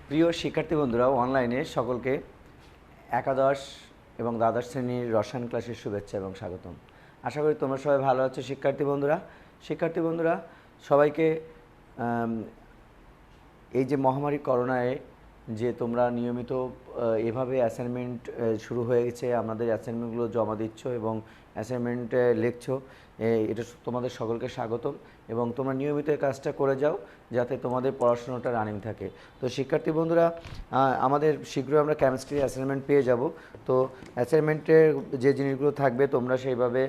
প্রিয় শিক্ষার্থী বন্ধুরা, অনলাইনে সকলকে একাদশ এবং দ্বাদশ শ্রেণীর রসায়ন ক্লাসের শুভেচ্ছা এবং স্বাগতম। আশা করি তোমরা সবাই ভালো আছো। শিক্ষার্থী বন্ধুরা সবাইকে এই যে মহামারী করোনায় যে তোমরা নিয়মিত এভাবে অ্যাসাইনমেন্ট শুরু হয়ে গেছে, আমাদের অ্যাসাইনমেন্টগুলো জমা দিচ্ছ এবং অ্যাসাইনমেন্ট লিখছো, এটা তোমাদের সকলকে স্বাগতম। এবং তোমরা নিয়মিত এই কাজটা করে যাও যাতে তোমাদের পড়াশোনাটা রানিং থাকে। তো শিক্ষার্থী বন্ধুরা, আমাদের শীঘ্রই আমরা কেমিস্ট্রি অ্যাসাইনমেন্ট পেয়ে যাব। তো অ্যাসাইনমেন্টের যে জিনিসগুলো থাকবে তোমরা সেইভাবে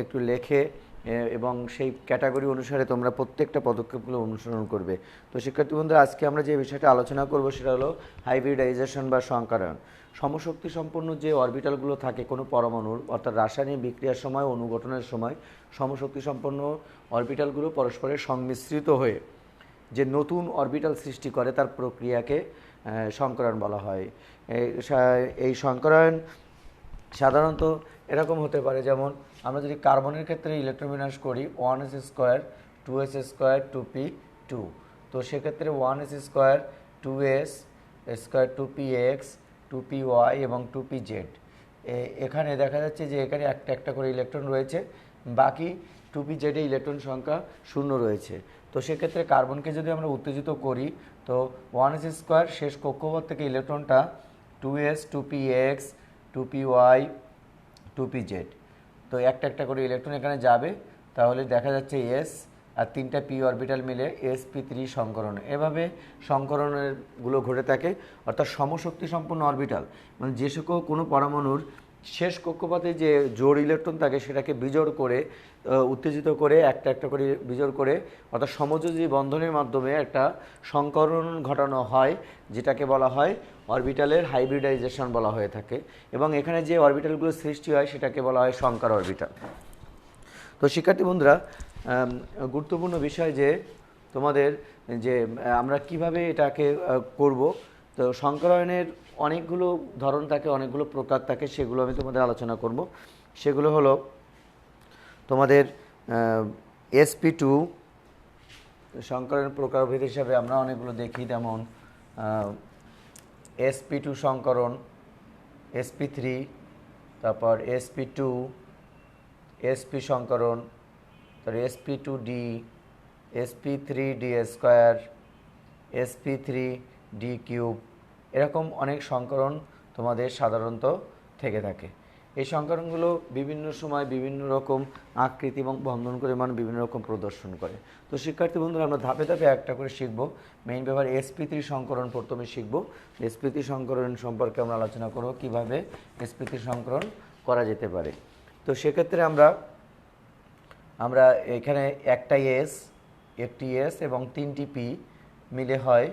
একটু লেখে এবং সেই ক্যাটাগরি অনুসারে তোমরা প্রত্যেকটা পদক্ষেপগুলো অনুসরণ করবে। তো শিক্ষার্থী বন্ধুরা, আজকে আমরা যে বিষয়টা আলোচনা করব সেটা হলো হাইব্রিডাইজেশন বা সংকরায়ন। সমশক্তি সম্পন্ন যে অরবিটালগুলো থাকে কোনো পরমাণুর, অর্থাৎ রাসায়নিক বিক্রিয়ার সময়, অনুঘটনের সময় সমশক্তি সম্পন্ন অরবিটালগুলো পরস্পরের সংমিশ্রিত হয়ে যে নতুন অরবিটাল সৃষ্টি করে তার প্রক্রিয়াকে সংকরায়ন বলা হয়। এই সংকরায়ন সাধারণত এরকম হতে পারে, যেমন আমরা যদি কার্বনের ক্ষেত্রে ইলেকট্রোবিন্যাস করি 1s² 2s² 2p2, তো সেক্ষেত্রে 1s² 2s² 2px 2py এবং 2pz। এখানে দেখা যাচ্ছে যে এখানে একটা একটা করে ইলেকট্রন রয়েছে, বাকি 2pz এ ইলেকট্রন সংখ্যা 0 রয়েছে। তো সেক্ষেত্রে কার্বনকে যদি আমরা উত্তেজিত করি, তো 1s² শেষ কক্ষপথ থেকে ইলেকট্রনটা 2s 2px 2py 2pz, তো একটা একটা করে ইলেকট্রন এখানে যাবে। তাহলে দেখা যাচ্ছে এস আর 3টা পি অরবিটাল মিলে sp3 সংকরণ। এভাবে সংকরণগুলো ঘটে থাকে, অর্থাৎ সমশক্তি সম্পন্ন অরবিটাল মানে যে সকল কোনো পরমাণুর শেষ কক্ষপথে যে জোড় ইলেকট্রন থাকে সেটাকে বিজোড় করে উত্তেজিত করে একটা একটা করে বিজোড় করে, অর্থাৎ সমযোজী বন্ধনের মাধ্যমে একটা সংকরণ ঘটানো হয়, যেটাকে বলা হয় অরবিটালের হাইব্রিডাইজেশন বলা হয়ে থাকে। এবং এখানে যে অরবিটালগুলো সৃষ্টি হয় সেটাকে বলা হয় সংকর অরবিটাল। তো শিক্ষার্থী বন্ধুরা, গুরুত্বপূর্ণ বিষয় যে তোমাদের যে আমরা কিভাবে এটাকে করব। তো সংকরায়নের অনেকগুলো ধরন থাকে, অনেকগুলো প্রকার থাকে, সেগুলো আমি তোমাদের আলোচনা করব। সেগুলো হলো তোমাদের sp2 সংকরণ প্রকারভেদ হিসাবে আমরা অনেকগুলো দেখি, যেমন sp2 সংকরণ, sp3, তারপর sp2 sp সংকরণ, তারপর sp2d, sp3d², sp3d³, এরকম অনেক সংকরণ তোমাদের সাধারণত থেকে থাকে। এই সংকরণগুলো বিভিন্ন সময় বিভিন্ন রকম আকৃতি এবং বন্ধন করে মানে বিভিন্ন রকম প্রদর্শন করে। তো শিক্ষার্থী বন্ধুরা, আমরা ধাপে ধাপে একটা করে শিখব। মেইন ব্যাপার sp3 সংকরণ প্রথমে শিখব। sp3 সংকরণ সম্পর্কে আমরা আলোচনা করব কীভাবে sp3 সংকরণ করা যেতে পারে। তো সেক্ষেত্রে আমরা এখানে একটি এস এবং 3টি পি মিলে হয়,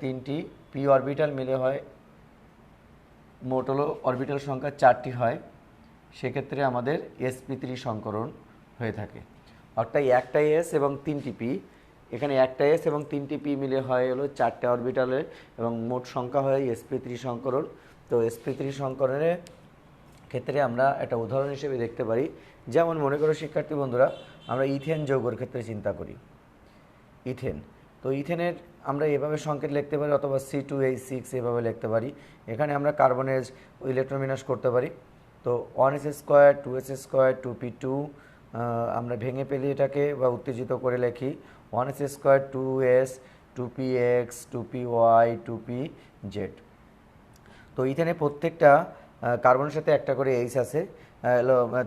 তিনটি পি অরবিটাল মিলে হয়, মোট হলো অরবিটাল সংখ্যা 4টি হয়। সেক্ষেত্রে আমাদের sp3 সংকরণ হয়ে থাকে। অর্থাৎ একটা এস এবং 3টি পি, এখানে একটা এস এবং 3টি পি মিলে হয় হলো 4টে অরবিটালের এবং মোট সংখ্যা হয় sp3 সংকরণ। তো sp3 সংকরণের ক্ষেত্রে আমরা একটা উদাহরণ হিসেবে দেখতে পারি, যেমন মনে করো শিক্ষার্থী বন্ধুরা, আমরা ইথেন যৌগের ক্ষেত্রে চিন্তা করি। ইথেন, তো ইথেনের আমরা এভাবে সংকেত লিখতে পারি অথবা C2H6 এভাবে লিখতে পারি। এখানে আমরা কার্বনের ইলেকট্রন বিন্যাস করতে পারি। তো 1s² 2s² 2p2, আমরা ভেঙে পেলে এটাকে বা উত্তেজিত করে লিখি 1s² 2s 2px 2py 2pz। তো ইথেনে প্রত্যেকটা কার্বনের সাথে একটা করে এইচ আছে,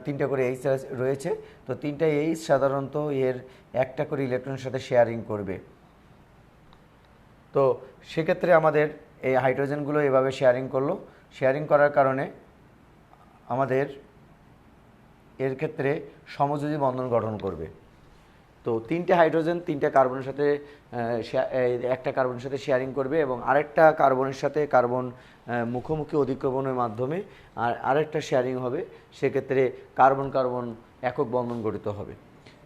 3টা করে এইচ রয়েছে। তো 3টা এইচ সাধারণত এর একটা করে ইলেকট্রনের সাথে শেয়ারিং করবে। তো সেক্ষেত্রে আমাদের এই হাইড্রোজেনগুলো এভাবে শেয়ারিং করলো। শেয়ারিং করার কারণে আমাদের এর ক্ষেত্রে সমযোজী বন্ধন গঠন করবে। তো 3টে হাইড্রোজেন 3টা কার্বনের সাথে একটা কার্বনের সাথে শেয়ারিং করবে এবং আরেকটা কার্বনের সাথে কার্বন মুখোমুখি অধিক্রমণের মাধ্যমে আরেকটা শেয়ারিং হবে। সেক্ষেত্রে কার্বন কার্বন একক বন্ধন গঠিত হবে।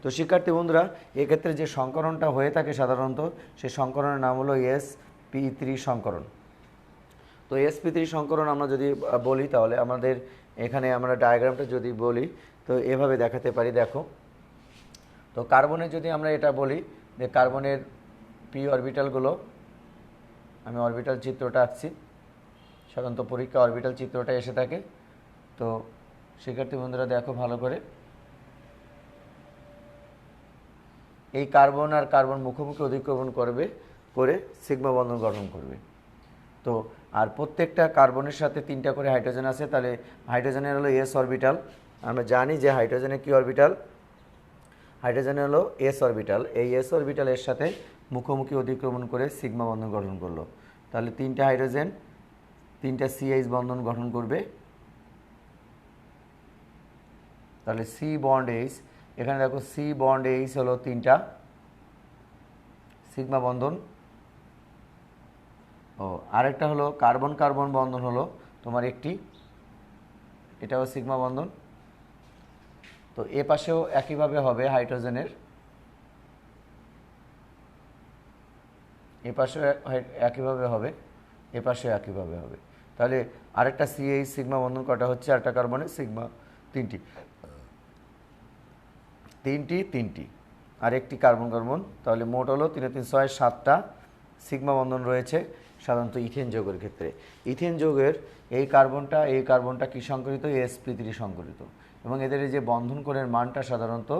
তো শিক্ষার্থী বন্ধুরা, এক্ষেত্রে যে সংকরণটা হয়ে থাকে সাধারণত সেই সংকরণের নাম হলো sp3 সংকরণ। তো sp3 সংকরণ আমরা যদি বলি তাহলে আমাদের এখানে আমরা ডায়াগ্রামটা যদি বলি তো এভাবে দেখাতে পারি। দেখো, তো কার্বনের যদি আমরা এটা বলি যে কার্বনের পি অরবিটালগুলো আমি অরবিটাল চিত্রটা আঁকছি, সাধারণত পরীক্ষা অরবিটাল চিত্রটা এসে থাকে। তো শিক্ষার্থী বন্ধুরা দেখো ভালো করে, এই কার্বন আর কার্বন মুখোমুখি অধিক্রমণ করে সিগমা বন্ধন গঠন করবে। তো আর প্রত্যেকটা কার্বনের সাথে 3টা করে হাইড্রোজেন আছে, তাহলে হাইড্রোজেনের হলো এস অরবিটাল। আমরা জানি যে হাইড্রোজেনের কি অরবিটাল, হাইড্রোজেনের হলো এস অরবিটাল। এই এস অরবিটালের সাথে মুখোমুখি অধিক্রমণ করে সিগমা বন্ধন গঠন করলো। তাহলে 3টা হাইড্রোজেন 3টা সিএইচ বন্ধন গঠন করবে। তাহলে সি বন্ড এইচ, এখানে দেখো সি বন্ড এইচ হলো 3টা সিগমা বন্ধন। আরেকটা হলো কার্বন কার্বন বন্ধন হলো তোমার একটি, এটাও সিগমা বন্ধন। তো এ পাশেও একইভাবে হবে হাইড্রোজেনের, এ পাশেও একইভাবে হবে, এ পাশেও একইভাবে হবে। তাহলে আরেকটা সিএইচ সিগমা বন্ধন কটা হচ্ছে, আরেকটা কার্বনের সিগমা তিনটি, আর একটি কার্বন কার্বন। তাহলে মোট হলো 3 3 6 7টা সিগমা বন্ধন রয়েছে সাধারণত ইথেন যৌগের ক্ষেত্রে। ইথেন যৌগের এই কার্বনটা কি সংকরিত, sp3 সংকরিত, এবং এদের যে বন্ধন কোণের মানটা সাধারণত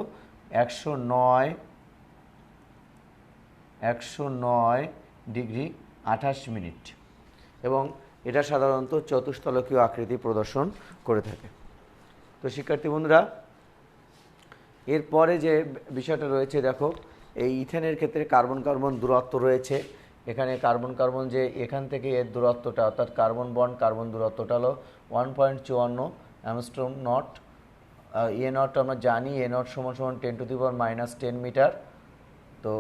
109 ডিগ্রি 28 মিনিট, এবং এটা সাধারণত চতুস্তলকীয় আকৃতি প্রদর্শন করে থাকে। তো শিক্ষার্থী বন্ধুরা, এরপরে যে বিষয়টা রয়েছে দেখো, এই ইথেনের ক্ষেত্রে কার্বন কার্বন দূরত্ব রয়েছে। এখানে কার্বন কার্বন যে এখান থেকে এর দূরত্বটা, অর্থাৎ কার্বন বন্ড কার্বন দূরত্বটা হলো 1.54 অ্যামস্ট্রম নট। এ নট আমরা জানি, এ নট সমান সমান 10⁻⁻10 মিটার। তো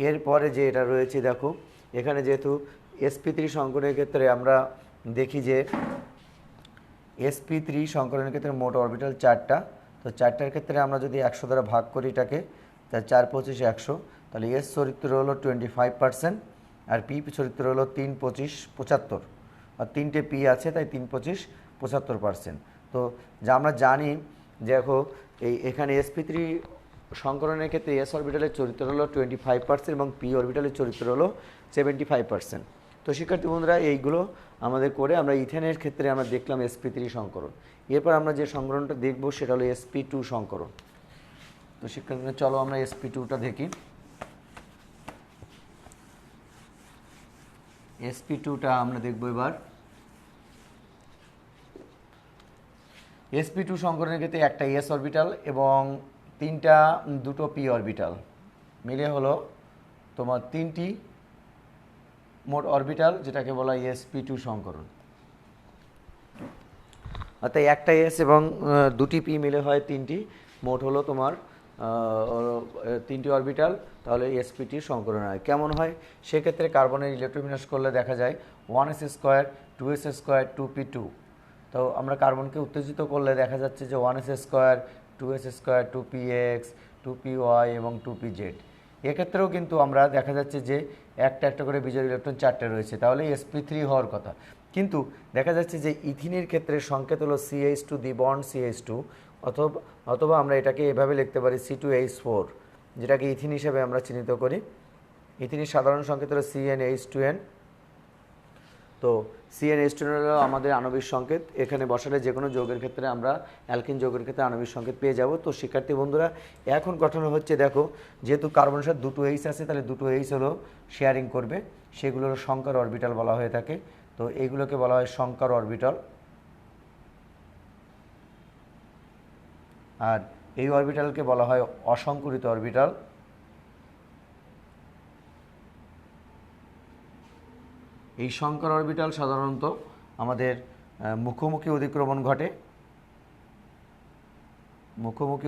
এরপরে যে এটা রয়েছে দেখো, এখানে যেহেতু sp3 সংকরণের ক্ষেত্রে আমরা দেখি যে sp3 সংকরণের ক্ষেত্রে মোট অরবিটাল 4টা। তো 4টার ক্ষেত্রে আমরা যদি 100 দ্বারা ভাগ করি এটাকে, তাহলে 4 25 100, তাহলে এস চরিত্র হলো 25%, আর পি চরিত্র হলো 3 25 75, আর 3টে পি আছে তাই 3 25 75%। তো যা আমরা জানি যে দেখো এখানে sp3 সংকরণের ক্ষেত্রে এস অরবিটালের চরিত্র হলো 25% এবং পি অরবিটালের চরিত্র হলো 75%। তো শিক্ষার্থী বন্ধুরা, এইগুলো আমাদের করে আমরা ইথেনের ক্ষেত্রে আমরা দেখলাম sp3 সংকরণ। এরপর আমরা যে সংকরণটা দেখব সেটা হলো sp2 সংকরণ। তো শিক্ষার্থীরা চলো আমরা sp2টা দেখি। sp2টা আমরা দেখব এবার। sp2 সংকরণের ক্ষেত্রে একটা এস অরবিটাল এবং দুটো পি অরবিটাল মিলে হলো তোমার 3টি মোট অরবিটাল, যেটাকে বলা হয় sp2 সংকরণ। অর্থাৎ একটা এস এবং 2টি পি মিলে হয় 3টি, মোট হলো তোমার 3টি অরবিটাল, তাহলে sp2 সংকরণ হয়। কেমন হয় সেক্ষেত্রে কার্বনের ইলেকট্রোবিন্যাস করলে দেখা যায় 1s² 2s² 2p2। তো আমরা কার্বনকে উত্তেজিত করলে দেখা যাচ্ছে যে 1s² 2s² 2px 2py এবং 2pz। এক্ষেত্রেও কিন্তু আমরা দেখা যাচ্ছে যে একটা করে বিজোড় ইলেকট্রন 4টে রয়েছে, তাহলে sp3 হওয়ার কথা। কিন্তু দেখা যাচ্ছে যে ইথিনের ক্ষেত্রে সংকেত হলো CH2 দি বন্ড CH2, অথবা আমরা এটাকে এভাবে লিখতে পারি C2H4, যেটাকে ইথিন হিসেবে আমরা চিহ্নিত করি। ইথিনের সাধারণ সংকেত হলো CnH2n। তো CnH2n হলো আমাদের আণবিক সংকেত। এখানে বসালে যে কোনো যৌগের ক্ষেত্রে আমরা অ্যালকিন যৌগের ক্ষেত্রে আণবিক সংকেত পেয়ে যাব। তো শিক্ষার্থী বন্ধুরা, এখন গঠন হচ্ছে দেখো, যেহেতু কার্বনের সাথে 2 H আছে, তাহলে 2 H হলো শেয়ারিং করবে, সেগুলো হলো সংকর অরবিটাল বলা হয়ে থাকে। তো এইগুলোকে বলা হয় সংকর অরবিটাল। আর এই অরবিটালকে বলা হয় অসংকরিত অরবিটাল। এই সংকর অরবিটাল সাধারণত আমাদের মুখোমুখি অধিক্রমণ ঘটে। মুখোমুখি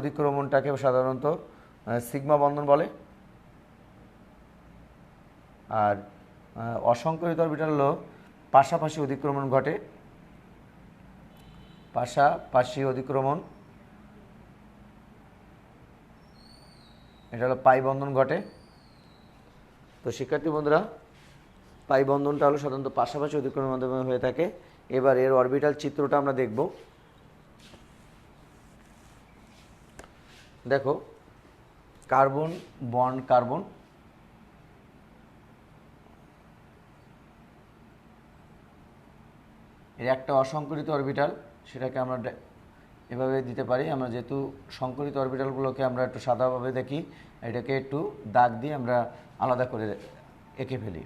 অধিক্রমণটাকে সাধারণত সিগমা বন্ধন বলে। আর অসংকরিত অরবিটাল হলো পাশাপাশি অধিক্রমণ ঘটে, পাশাপাশি অধিক্রমণ, এটা হলো পাই বন্ধন ঘটে। তো শিক্ষার্থী বন্ধুরা, পাই বন্ধনটা হলো সাধারণত পাশাপাশি অধিক্রমণের মাধ্যমে হয়ে থাকে। এবার এর অরবিটাল চিত্রটা আমরা দেখব। দেখো, কার্বন বন্ড কার্বন, এর একটা অসংকরিত অরবিটাল, সেটাকে আমরা এভাবে দিতে পারি। আমরা যেহেতু সংকরিত অরবিটালগুলোকে আমরা একটু সাদাভাবে দেখি, এটাকে একটু দাগ দিয়ে আমরা আলাদা করে এঁকে ফেলি।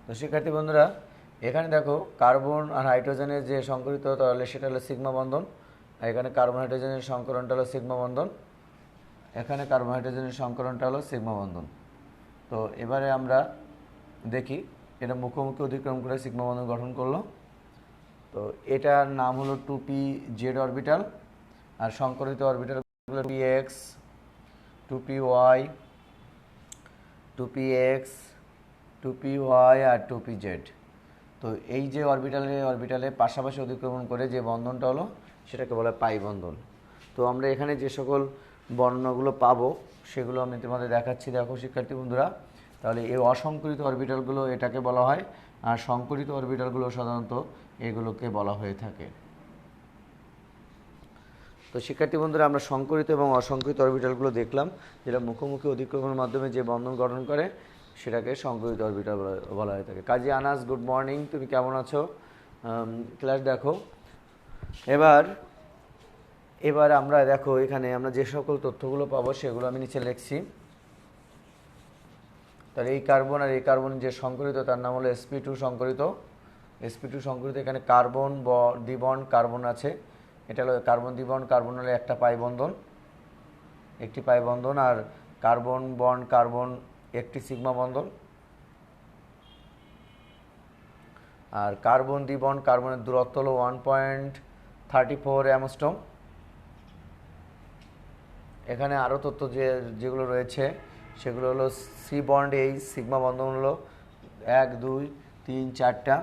তো শিক্ষার্থী বন্ধুরা, এখানে দেখো কার্বন আর হাইড্রোজেনের যে সংকরিত তাহলে সেটা হলো সিগমা বন্ধন, আর এখানে কার্বন হাইড্রোজেনের সংকরণটা হলো সিগমা বন্ধন, এখানে কার্বন হাইড্রোজেনের সংকরণটা হলো সিগমা বন্ধন। তো এবারে আমরা দেখি এটা মুখোমুখি অতিক্রম করে সিগমা বন্ধন গঠন করলো। তো এটার নাম হলো 2p-z অরবিটাল, আর সংকরিত অরবিটালগুলো 2px, 2py, 2px, 2py আর 2pz। তো এই যে অরবিটালে পাশাপাশি অতিক্রমণ করে যে বন্ধনটা হলো সেটাকে বলে পাই বন্ধন। তো আমরা এখানে যে সকল বর্ণনাগুলো পাবো সেগুলো আমি তোমাদের দেখাচ্ছি। দেখো শিক্ষার্থী বন্ধুরা, তাহলে এই অসংকরিত অরবিটালগুলো এটাকে বলা হয়, আর সংকরিত অরবিটালগুলো সাধারণত এগুলোকে বলা হয়ে থাকে। তো শিক্ষার্থী বন্ধুরা, আমরা সংকরিত এবং অসংকরিত অরবিটালগুলো দেখলাম, যেটা মুখোমুখি অতিক্রমণের মাধ্যমে যে বন্ধন গঠন করে সেটাকে সংকরিত অরবিটাল বলা হয়ে থাকে। কাজী আনাস, গুড মর্নিং, তুমি কেমন আছো? ক্লাস দেখো। এবার আমরা দেখো এখানে আমরা যে সকল তথ্যগুলো পাবো সেগুলো আমি নিচে লিখছি। তাহলে এই কার্বন আর এই কার্বন যে সংকরিত তার নাম হলো sp2 সংকরিত। sp2 সংকরিত, এখানে কার্বন দ্বিবন্ড কার্বন আছে, এটা হলো কার্বন দ্বিবন্ড কার্বন হলো একটা পাই বন্ধন, একটি পাই বন্ধন, আর কার্বন বন্ড কার্বন একটি সিগমা বন্ধন, আর কার্বন দ্বিবন্ড কার্বনের দূরত্ব হলো 1.34 অ্যামস্ট্রম। এখানে আরও তথ্য যেগুলো রয়েছে সেগুলো হলো সি বন্ড এইচ, সিগমা বন্ধন হলো 1, 2, 3, 4টা।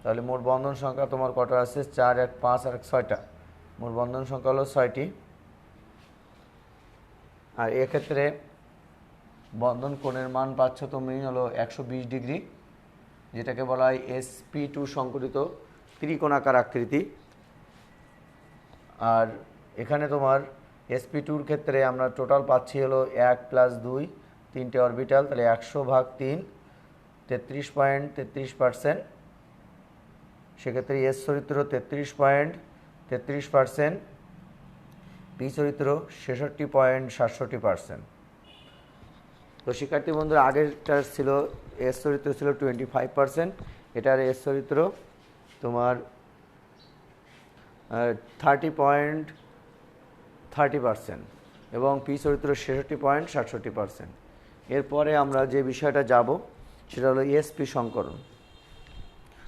তাহলে মোট বন্ধন সংখ্যা তোমার কটা আছে? 4, 1, 5 আর 6টা। মোট বন্ধন সংখ্যা হলো 6টি। আর এক্ষেত্রে বন্ধন কোণের মান পাচ্ছ তুমি হলো 120 ডিগ্রি, যেটাকে বলা হয় sp2 সংকরিত ত্রিকোণাকার আকৃতি। আর এখানে তোমার sp2-র ক্ষেত্রে আমরা টোটাল পাচ্ছি হলো 1 + 2, 3টে অরবিটাল, তাহলে 100/3, 33.33%। সেক্ষেত্রে এস চরিত্র 33.33%, পি চরিত্র 66.67%। তো শিক্ষার্থী বন্ধুরা, আগেরটার ছিল এস চরিত্র ছিল 25%, এটার এস চরিত্র তোমার 30.30% এবং পি চরিত্র 66.67%। এরপরে আমরা যে বিষয়টা যাব সেটা হলো এসপি সংকরণ।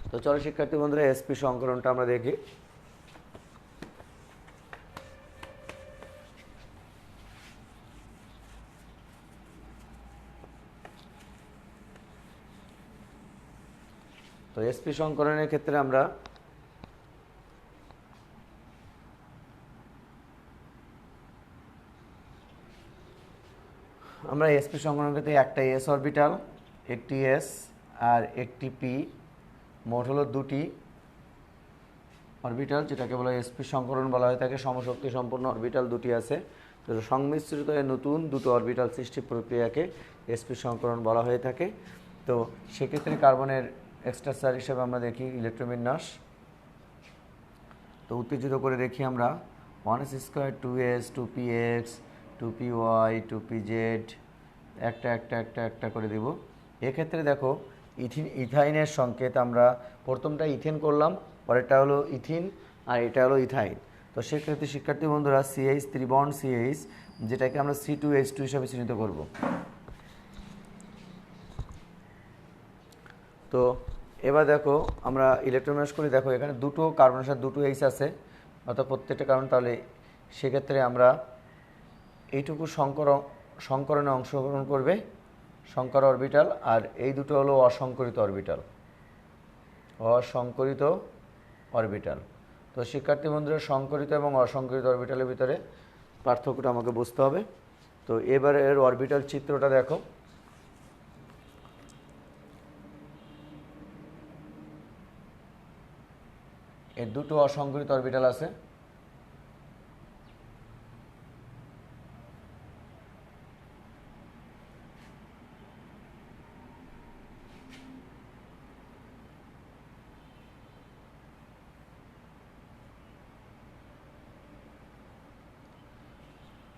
তো চলো শিক্ষার্থী বন্ধুরা, এসপি সংকরণটা আমরা দেখি। তো এসপি সংকরণের ক্ষেত্রে আমরা এসপি সংকরণের ক্ষেত্রে একটা এস অরবিটাল, একটি এস আর একটি পি, মোট হলো 2টি অরবিটাল, যেটাকে বলা হয় এসপি সংকরণ বলা হয়ে থাকে। সমশক্তি সম্পন্ন অরবিটাল 2টি আছে। তো সংমিশ্রিত নতুন দুটো অরবিটাল সৃষ্টি প্রক্রিয়াকে এসপি সংকরণ বলা হয়ে থাকে। তো সেক্ষেত্রে কার্বনের এক্সট্রা হিসেবে আমরা দেখি ইলেকট্রোবিন্যাস। তো উত্তেজিত করে দেখি আমরা 1s², 2s, 2px, 2py, 2pz, একটা করে দেব। এক্ষেত্রে দেখো ইথাইনের সংকেত আমরা প্রথমটা ইথেন করলাম, পরেরটা হলো ইথিন, আর এটা হলো ইথাইন। তো সেক্ষেত্রে শিক্ষার্থী বন্ধুরা CH ত্রিবন্ড CH, যেটাকে আমরা C2H2 হিসাবে চিহ্নিত করব। তো এবার দেখো আমরা ইলেকট্রোবিন্যাস করি। দেখো এখানে দুটো কার্বনের সাথে 2 H আছে, অর্থাৎ প্রত্যেকটা কার্বন। তাহলে সেক্ষেত্রে আমরা এইটুকু সংকরণে অংশগ্রহণ করবে সংকর অরবিটাল, আর এই দুটো হলো অসংকরিত অরবিটাল। তো শিক্ষার্থী বন্ধুরা, সংকরিত এবং অসংকরিত অরবিটালের ভিতরে পার্থক্যটা আমাকে বুঝতে হবে। তো এবার এর অরবিটাল চিত্রটা দেখো। এর দুটো অসংকরিত অরবিটাল আছে,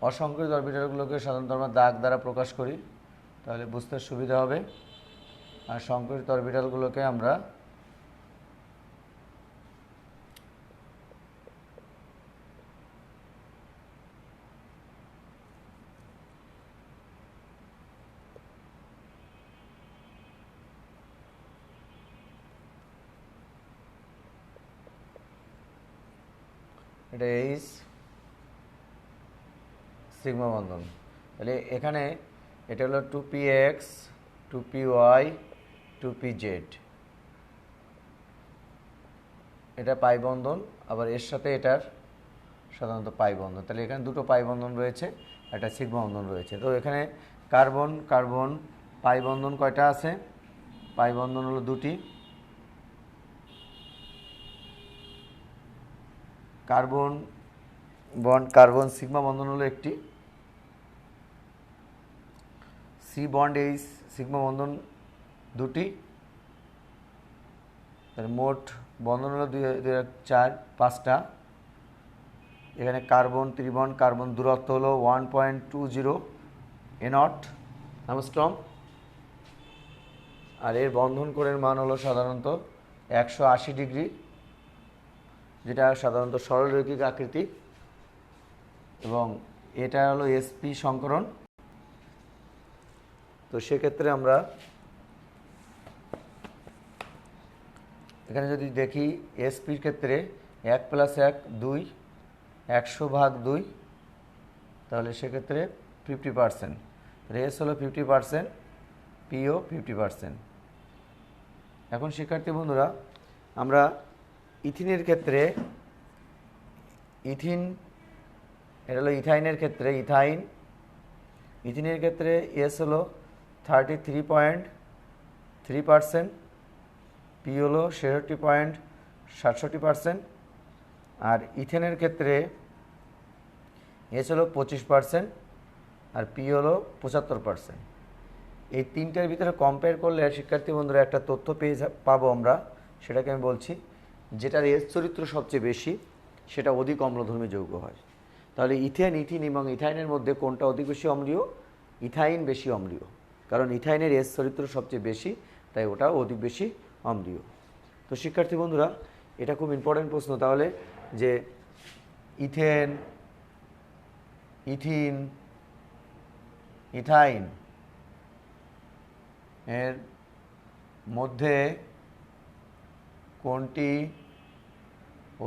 অসংকরিত অরবিটালগুলোকে সাধারণত আমরা দাগ দ্বারা প্রকাশ করি, তাহলে বুঝতে সুবিধা হবে। আর সংকরিত অরবিটালগুলোকে আমরা এটা এইচ সিগমা বন্ধন। তাহলে এখানে এটা হলো 2px 2py 2pz, এটা পাই বন্ধন, আবার এর সাথে এটার সাধারণত পাই বন্ধন। তাহলে এখানে দুটো পাই বন্ধন রয়েছে, একটা সিগমা বন্ধন রয়েছে। তো এখানে কার্বন কার্বন পাই বন্ধন কয়টা আছে? পাই বন্ধন হলো দুটি, কার্বন বন্ড কার্বন সিগমা বন্ধন হলো একটি, সি বন্ড এইচ সিগমা বন্ধন দুটি। তাহলে মোট বন্ধন হলো 2 4 5টা। এখানে কার্বন ত্রিবন্ড কার্বন দূরত্ব হলো 1.20 নট অ্যাংস্ট্রম, আর এর বন্ধন কোণের মান হলো সাধারণত 180 ডিগ্রি, যেটা সাধারণত সরলরৈখিক আকৃতি, এবং এটা হলো এসপি সংকরণ। তো সেক্ষেত্রে আমরা এখানে যদি দেখি এসপির ক্ষেত্রে 1 + 1 2, 100/2, তাহলে সেক্ষেত্রে 50%। এস হলো 50%, পিও 50%। এখন শিক্ষার্থী বন্ধুরা, আমরা ইথিনের ক্ষেত্রে ইথিন, এটা হলো ইথাইনের ক্ষেত্রে ইথিনের ক্ষেত্রে এস হলো 33.3%, পি হলো 66.67%, আর ইথেনের ক্ষেত্রে এস হলো 25% আর পি হলো 75%। এই তিনটার ভিতরে কম্পেয়ার করলে শিক্ষার্থী বন্ধুরা একটা তথ্য পাবো আমরা, সেটাকে আমি বলছি। যেটার এস চরিত্র সবচেয়ে বেশি সেটা অধিক অম্লধর্মী যৌগ হয়। তাহলে ইথিন এবং ইথাইনের মধ্যে কোনটা অধিক বেশি অম্লীয়? ইথাইন বেশি অম্লীয়, কারণ ইথাইনের এস চরিত্র সবচেয়ে বেশি, তাই ওটা অধিক বেশি অম্লীয়। তো শিক্ষার্থী বন্ধুরা, এটা খুব ইম্পর্টেন্ট প্রশ্ন। তাহলে যে ইথিন ইথাইন এর মধ্যে কোনটি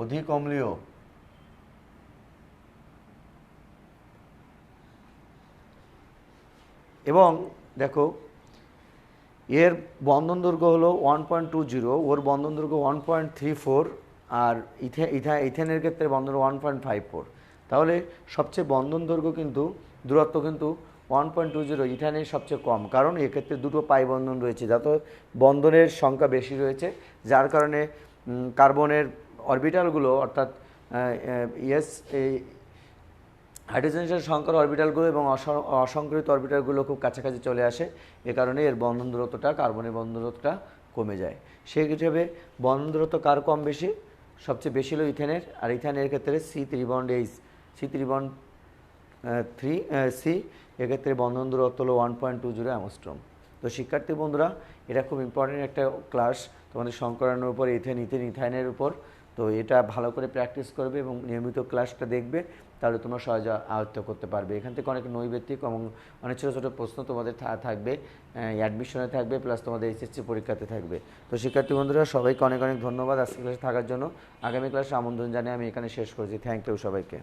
অধিক অম্লীয়? এবং দেখো এর বন্ধন দৈর্ঘ্য হলো 1.20, ওর বন্ধন দৈর্ঘ্য 1.34, আর ইথেনের ক্ষেত্রে বন্ধন 1.54। তাহলে সবচেয়ে বন্ধন দৈর্ঘ্য কিন্তু দূরত্ব কিন্তু 1.20 ইথানের সবচেয়ে কম, কারণ এক্ষেত্রে দুটো পাই বন্ধন রয়েছে, যাতে বন্ধনের সংখ্যা বেশি রয়েছে, যার কারণে কার্বনের অরবিটালগুলো অর্থাৎ এই হাইড্রোজেনের সংকর অরবিটালগুলো এবং অসংকরিত অরবিটালগুলো খুব কাছাকাছি চলে আসে। এ কারণে এর বন্ধন দূরত্বটা, কার্বনের বন্ধন দূরত্বটা কমে যায়। সেই হিসেবে বন্ধন দূরত্ব কার কম বেশি? সবচেয়ে বেশি হলো ইথেনের, আর ইথেনের ক্ষেত্রে সি ত্রিবন্ড এইচ সি এক্ষেত্রে বন্ধন দূরত্ব হলো 1.20 অ্যাংস্ট্রম। তো শিক্ষার্থী বন্ধুরা, এটা খুব ইম্পর্টেন্ট একটা ক্লাস তোমাদের সংকরণের উপর, ইথাইনের উপর। তো এটা ভালো করে প্র্যাকটিস করবে এবং নিয়মিত ক্লাসটা দেখবে, তাহলে তোমরা সহজে আয়ত্ত করতে পারবে। এখান থেকে অনেক নৈবেত্তিক এবং অনেক ছোটো ছোটো প্রশ্ন তোমাদের থাকবে, অ্যাডমিশনে থাকবে, প্লাস তোমাদের এইচএসসি পরীক্ষাতে থাকবে। তো শিক্ষার্থী বন্ধুরা, সবাইকে অনেক অনেক ধন্যবাদ আজকে ক্লাসে থাকার জন্য। আগামী ক্লাসে আমন্ত্রণ জানিয়ে আমি এখানে শেষ করছি। থ্যাংক ইউ সবাইকে।